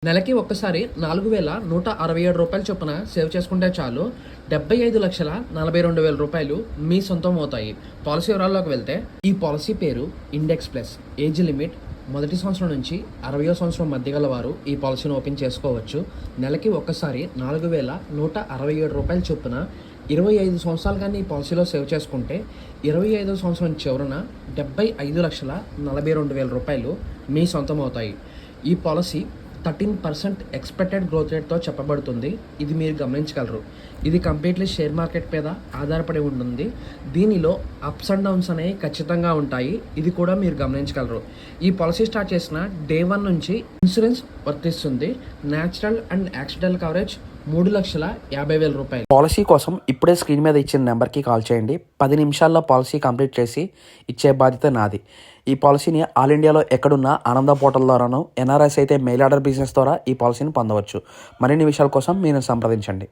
నెలకి ఒక్కసారి రూ. 4,167 చొప్పున సేవ్ చేసుకుంటే చాలు 75,42,000 మీ సొంతం అవుతాయి. పాలసీ వివరాల్లోకి వెళ్తే ఈ పాలసీ పేరు ఇండెక్స్ ప్లస్. ఏజ్ లిమిట్ మొదటి సంవత్సరం నుంచి 60వ సంవత్సరం మధ్య గల వారు ఈ పాలసీని ఓపెన్ చేసుకోవచ్చు. నెలకి ఒక్కసారి రూ. 4,167 చొప్పున 25 సంవత్సరాలు కానీ ఈ పాలసీలో సేవ్ చేసుకుంటే 25వ సంవత్సరం చివరన రూ. 75,42,000 మీ సొంతం అవుతాయి. ఈ పాలసీ 13% ఎక్స్పెక్టెడ్ గ్రోత్ రేట్తో చెప్పబడుతుంది. ఇది మీరు గమనించగలరు. ఇది కంప్లీట్లీ షేర్ మార్కెట్ మీద ఆధారపడి ఉంటుంది. దీనిలో అప్స్ అండ్ డౌన్స్ అనేవి ఖచ్చితంగా ఉంటాయి. ఇది కూడా మీరు గమనించగలరు. ఈ పాలసీ స్టార్ట్ చేసిన డే 1 నుంచి ఇన్సూరెన్స్ వర్తిస్తుంది. న్యాచురల్ అండ్ యాక్సిడెంటల్ కవరేజ్ రూ. 3,50,000. పాలసీ కోసం ఇప్పుడే స్క్రీన్ మీద ఇచ్చిన నెంబర్కి కాల్ చేయండి. 10 నిమిషాల్లో పాలసీ కంప్లీట్ చేసి ఇచ్చే బాధ్యత నాది. ఈ పాలసీని ఆల్ ఇండియాలో ఎక్కడున్నా ఆనంద పోర్టల్ ద్వారాను, ఎన్ఆర్ఎస్ అయితే మెయిల్ ఆర్డర్ బిజినెస్ ద్వారా ఈ పాలసీని పొందవచ్చు. మరిన్ని విషయాల కోసం మీరు సంప్రదించండి.